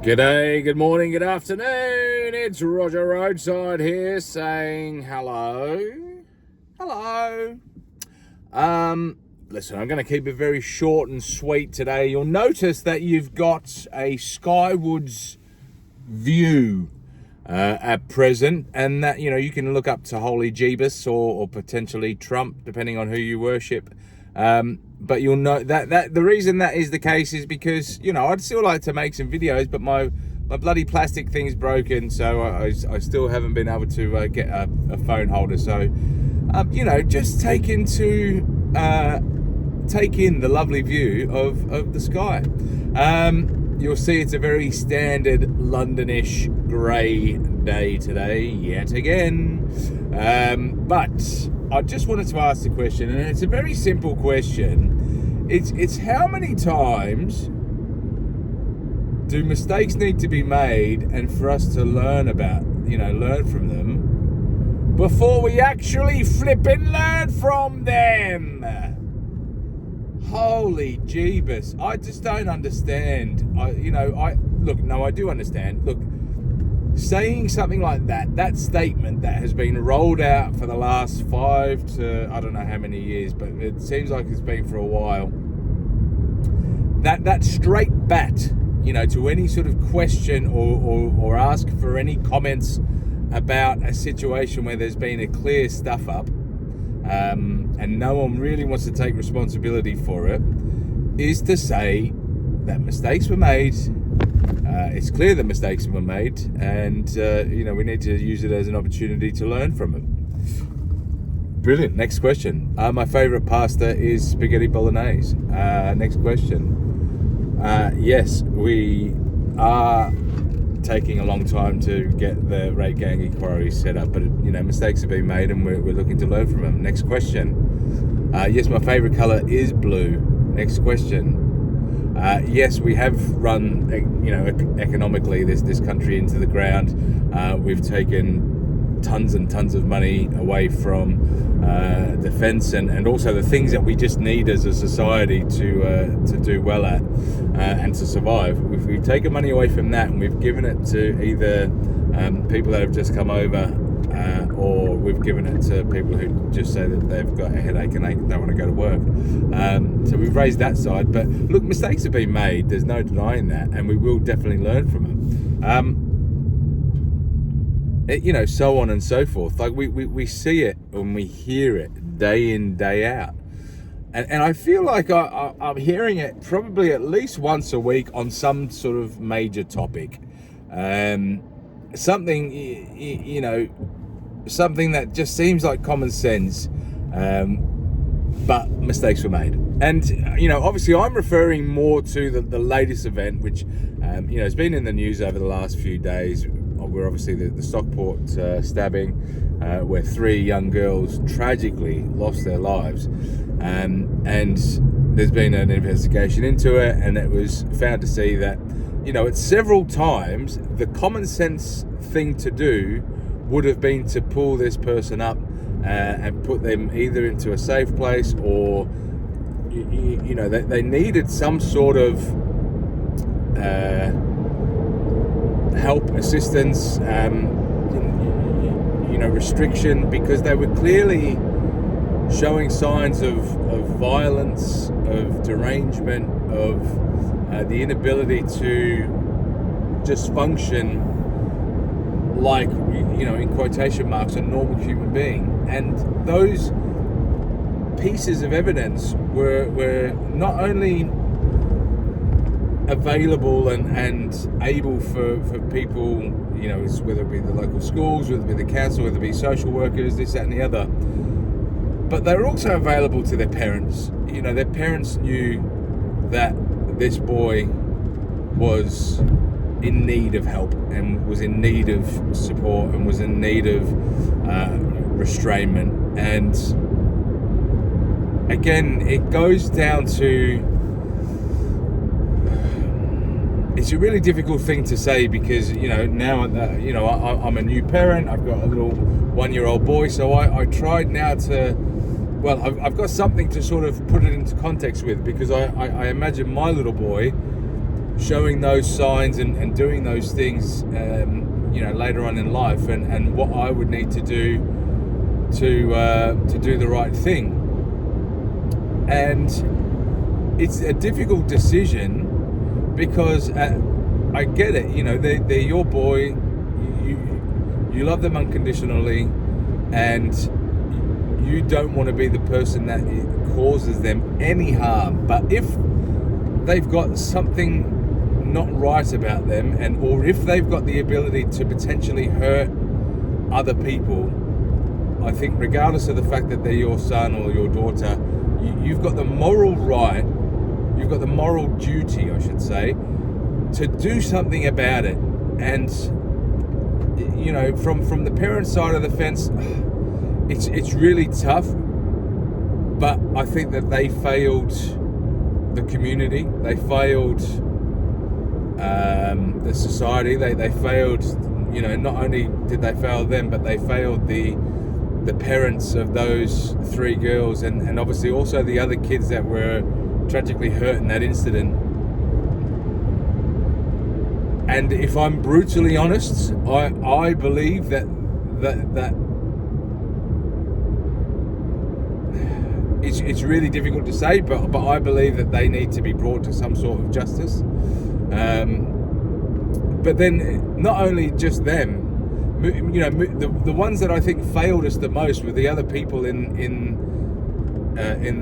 G'day, good morning, good afternoon. It's Roger Roadside here saying hello. Hello. Listen, I'm going to keep it very short and sweet today. You'll notice that you've got a skywards view at present, and that, you can look up to Holy Jeebus or potentially Trump, depending on who you worship. But you'll know that the reason that is the case is because, I'd still like to make some videos, but my bloody plastic thing's broken, so I still haven't been able to get a phone holder. So, just take in the lovely view of the sky. You'll see it's a very standard Londonish grey day today, yet again. But I just wanted to ask the question, and it's a very simple question. It's how many times do mistakes need to be made and for us to learn from them before we actually flippin' learn from them? Holy Jeebus, I just don't understand. I do understand. Look, saying something like that statement that has been rolled out for the last 5 to I don't know how many years, but it seems like it's been for a while. That straight bat, to any sort of question or ask for any comments about a situation where there's been a clear stuff up, and no one really wants to take responsibility for it, is to say that mistakes were made. It's clear that mistakes were made, and we need to use it as an opportunity to learn from it. Brilliant. Next question. My favourite pasta is spaghetti bolognese. Next question. Yes, we are taking a long time to get the rate gang inquiry set up, but mistakes have been made, and we're looking to learn from them. Next question. Yes, my favourite colour is blue. Next question. Yes, we have run, economically this country into the ground. We've taken tons and tons of money away from defence and also the things that we just need as a society to do well at and to survive. We've taken money away from that, and we've given it to either people that have just come over, or we've given it to people who just say that they've got a headache and they don't want to go to work. So we've raised that side. But look, mistakes have been made. There's no denying that, and we will definitely learn from them. So on and so forth. Like we see it and we hear it day in, day out. And I feel like I'm hearing it probably at least once a week on some sort of major topic. Something that just seems like common sense, but mistakes were made. And, obviously I'm referring more to the latest event, which, has been in the news over the last few days, where obviously the Stockport stabbing, where 3 young girls tragically lost their lives. And there's been an investigation into it, and it was found to see that, at several times, the common sense thing to do would have been to pull this person up and put them either into a safe place, or they needed some sort of help, assistance, restriction, because they were clearly showing signs of violence, of derangement, of the inability to just function like, in quotation marks, a normal human being. And those pieces of evidence were not only available and able for people, whether it be the local schools, whether it be the council, whether it be social workers, this, that and the other, but they were also available to their parents. Their parents knew that this boy was in need of help and was in need of support and was in need of restrainment. And again, it goes down to, it's a really difficult thing to say, because now I'm a new parent. I've got a little 1-year-old boy, so I tried now to, I've got something to sort of put it into context with, because I imagine my little boy showing those signs and doing those things, later on in life, and what I would need to do to do the right thing. And it's a difficult decision because I get it. They're your boy. You love them unconditionally, and you don't want to be the person that causes them any harm. But if they've got something not right about them, or if they've got the ability to potentially hurt other people, I think regardless of the fact that they're your son or your daughter, you've got the moral right, you've got the moral duty, I should say, to do something about it. And from the parent side of the fence, it's really tough, but I think that they failed the community, they failed the society, they failed, not only did they fail them, but they failed the parents of those 3 girls, and obviously also the other kids that were tragically hurt in that incident. And if I'm brutally honest, I believe that it's really difficult to say, but I believe that they need to be brought to some sort of justice. But then not only just them, the ones that I think failed us the most were the other people in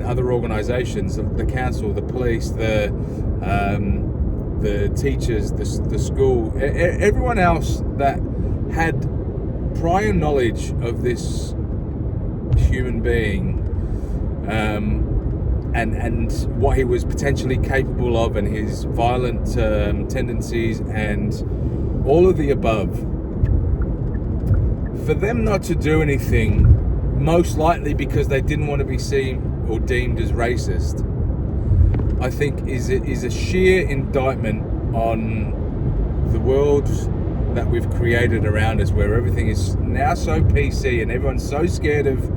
other organisations, the council, the police, the teachers, the school, everyone else that had prior knowledge of this human being, and what he was potentially capable of, and his violent tendencies, and all of the above. For them not to do anything, most likely because they didn't want to be seen or deemed as racist, I think is a sheer indictment on the world that we've created around us, where everything is now so PC and everyone's so scared of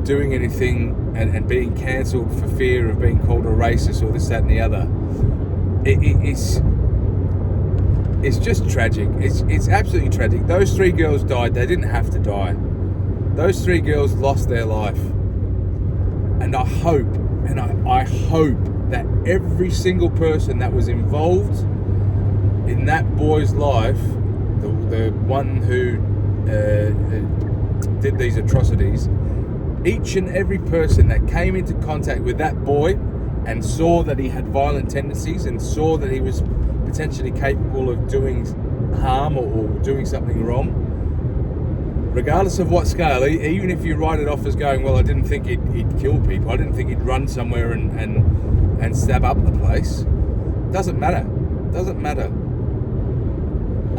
doing anything and being cancelled for fear of being called a racist or this, that and the other. It's just tragic. It's absolutely tragic. Those 3 girls died. They didn't have to die. Those 3 girls lost their life. And I hope that every single person that was involved in that boy's life, the one who did these atrocities, each and every person that came into contact with that boy and saw that he had violent tendencies and saw that he was potentially capable of doing harm or doing something wrong, regardless of what scale, even if you write it off as going, well, I didn't think he'd kill people, I didn't think he'd run somewhere and stab up the place, doesn't matter.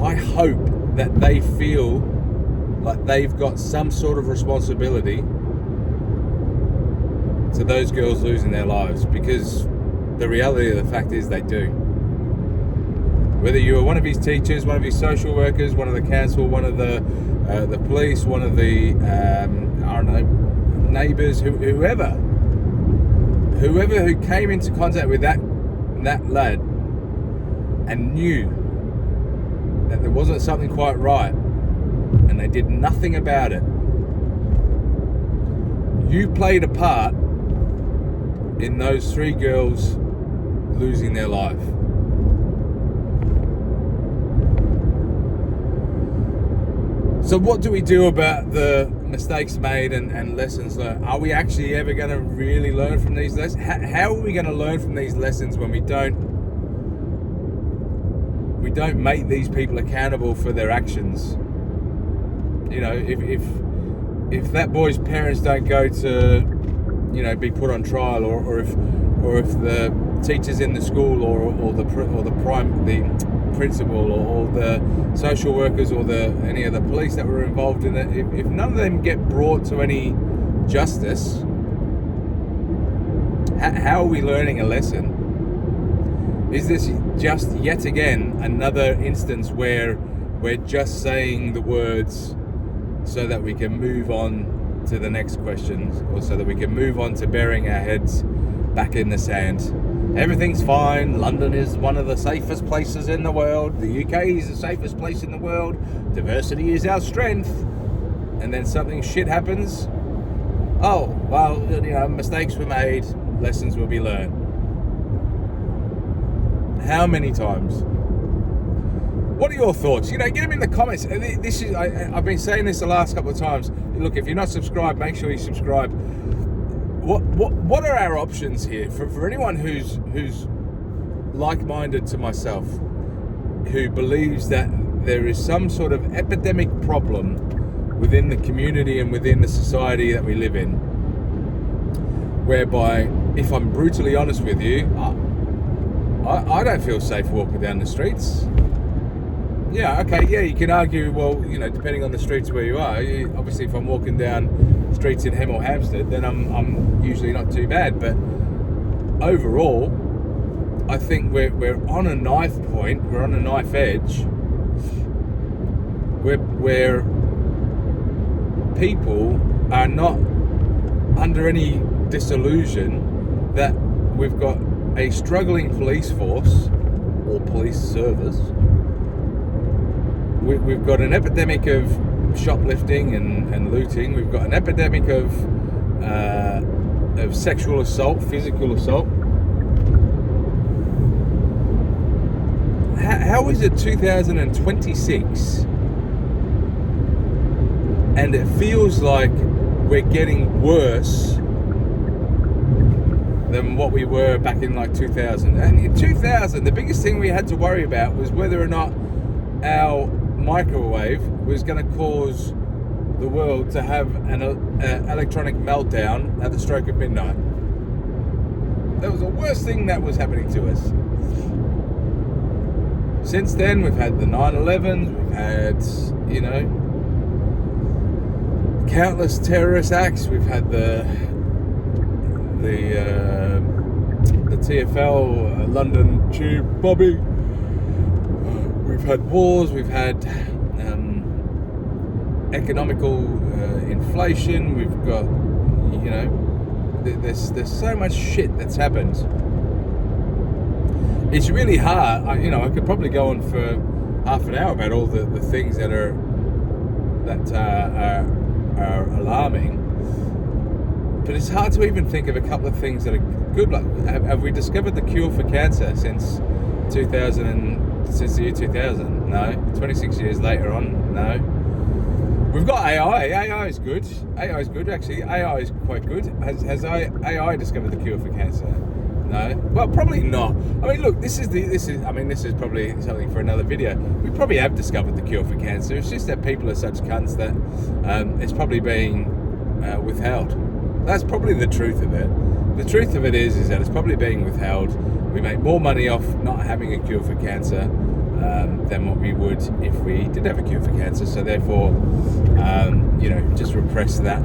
I hope that they feel like they've got some sort of responsibility to those girls losing their lives, because the reality of the fact is they do. Whether you were one of his teachers, one of his social workers, one of the council, one of the police, one of the neighbours, whoever who came into contact with that lad and knew that there wasn't something quite right, and they did nothing about it, you played a part in those 3 girls losing their life. So what do we do about the mistakes made and lessons learned? Are we actually ever going to really learn from these lessons? How are we going to learn from these lessons when we don't make these people accountable for their actions? If that boy's parents don't go to be put on trial, or if the teachers in the school or the principal or the social workers or any of the police that were involved in it, if none of them get brought to any justice, how are we learning a lesson? Is this just yet again another instance where we're just saying the words so that we can move on to the next questions, or so that we can move on to burying our heads back in the sand everything's fine. London is one of the safest places in the world. The UK is the safest place in the world. Diversity is our strength. And then something shit happens. Oh, well, mistakes were made. Lessons will be learned. How many times? What are your thoughts? Get them in the comments. I've been saying this the last couple of times. Look, if you're not subscribed, make sure you subscribe. What are our options here for anyone who's like-minded to myself, who believes that there is some sort of epidemic problem within the community and within the society that we live in, whereby, if I'm brutally honest with you, I don't feel safe walking down the streets. Yeah, okay, yeah, you can argue, well, depending on the streets where you are, obviously if I'm walking down streets in Hem or Hampstead, then I'm usually not too bad, but overall, I think we're on a knife point, we're on a knife edge, where people are not under any disillusion that we've got a struggling police force or police service. We've got an epidemic of shoplifting and looting. We've got an epidemic of sexual assault, physical assault. How is it 2026 and it feels like we're getting worse than what we were back in like 2000? And in 2000, the biggest thing we had to worry about was whether or not our microwave was going to cause the world to have an electronic meltdown at the stroke of midnight. That was the worst thing that was happening to us. Since then, we've had the 9/11s, we've had, countless terrorist acts. We've had the TfL London Tube bombing. We've had wars. We've had economical inflation. We've got, there's so much shit that's happened. It's really hard. I could probably go on for half an hour about all the things that are alarming. But it's hard to even think of a couple of things that are good. Like, have we discovered the cure for cancer since the year 2000? No. 26 years later on? No. We've got AI. AI is good. AI is good, actually. AI is quite good. Has AI discovered the cure for cancer? No. Well, probably not. I mean, look, this is probably something for another video. We probably have discovered the cure for cancer. It's just that people are such cunts that it's probably being withheld. That's probably the truth of it. The truth of it is that it's probably being withheld. We make more money off not having a cure for cancer than what we would if we did have a cure for cancer. So therefore, just repress that.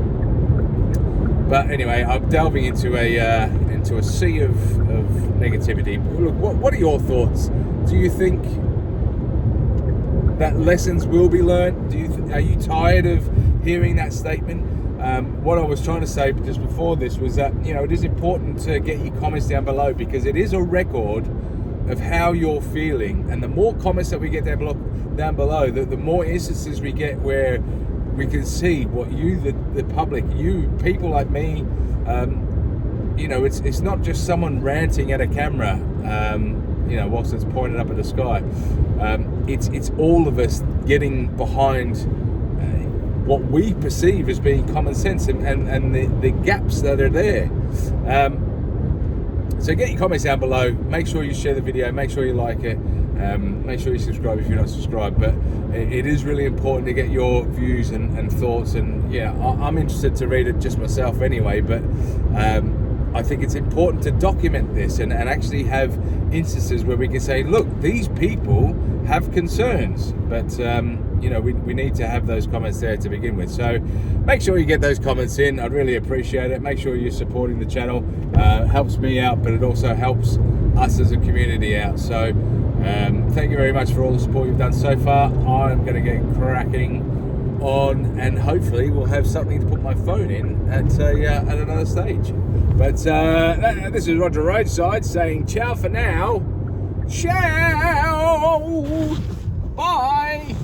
But anyway, I'm delving into a sea of negativity. Look, what are your thoughts? Do you think that lessons will be learned? Are you tired of hearing that statement? What I was trying to say just before this was that, it is important to get your comments down below, because it is a record of how you're feeling. And the more comments that we get down below, the more instances we get where we can see what you, the public, you, people like me, it's not just someone ranting at a camera, whilst it's pointed up at the sky. It's all of us getting behind what we perceive as being common sense and the gaps that are there. So get your comments down below. Make sure you share the video. Make sure you like it. Make sure you subscribe if you're not subscribed. But it is really important to get your views and thoughts. And yeah, I'm interested to read it just myself anyway. But I think it's important to document this and actually have instances where we can say, look, these people have concerns. But we need to have those comments there to begin with. So make sure you get those comments in. I'd really appreciate it. Make sure you're supporting the channel. Helps me out, but it also helps us as a community out. So thank you very much for all the support you've done so far. I'm going to get cracking on, and hopefully we'll have something to put my phone in at another stage. But this is Roger Roadside saying ciao for now. Ciao. Bye.